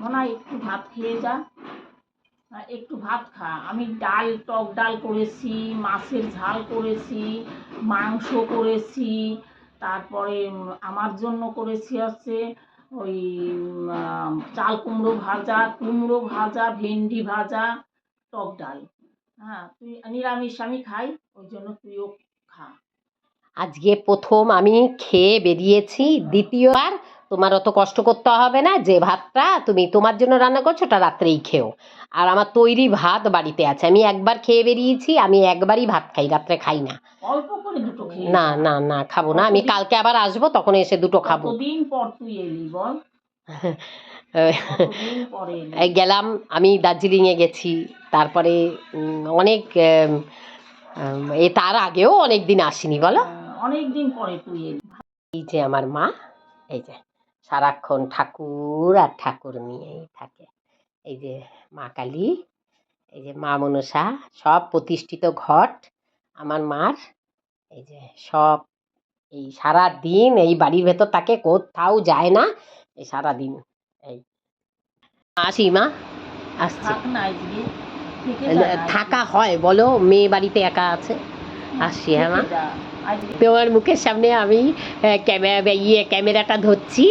ঘনা একটু ভাত খেয়ে যা, একটু ভাত খা। আমি ডাল, টক ডাল করেছি, মাছের ঝাল করেছি, মাংস করেছি, তারপরে আমার জন্য করেছি হচ্ছে ওই চাল কুমড়ো ভাজা, ভেন্ডি ভাজা, টক ডাল। হ্যাঁ, তুই নিরামিষ আমি খাই, ওই জন্য তুইও খা। আজকে প্রথম আমি খেয়ে বেরিয়েছি, দ্বিতীয়বার তোমার অত কষ্ট করতে হবে না। যে ভাতটা তুমি তোমার জন্য রান্না করছো ওটা রাত্রেই খেও। আর আমার তৈরি ভাত বাড়িতে আছে, আমি একবার খেয়ে বেরিয়েছি, আমি একবারই ভাত খাই, রাত্রে খাই না। অল্প করে দুটো খেয়ে না যা। না না, খাবো না, আমি কালকে আবার আসবো, তখন এসে দুটো খাবো। কতদিন পর তুই এলি বল? কতদিন পরে এলি? এই গেলাম, আমি দার্জিলিংয়ে গেছি, তারপরে অনেক তার আগেও অনেক দিন আসিনি বলো। অনেক দিন পরে তুই এলি। এই যে আমার মা, এই যে সারাক্ষণ ঠাকুর আর ঠাকুর নিয়েই থাকে। এই যে মা কালী, এই যে মা মনসা, সব প্রতিষ্ঠিত ঘট আমার মার। এই যে সব, এই সারা দিন এই বাড়ির ভেতর থাকে, কোথাও যায় না, এই সারা দিন এই। আসি মা, আসছি। থাক না আজকে, থেকে যা না থাকা হয় বলো, মেয়ে বাড়িতে একা আছে। আসছি হ্যাঁ মা। থেকে যা আজকে। তোমার মুখের সামনে আমি ক্যামেরাটা ধরছি।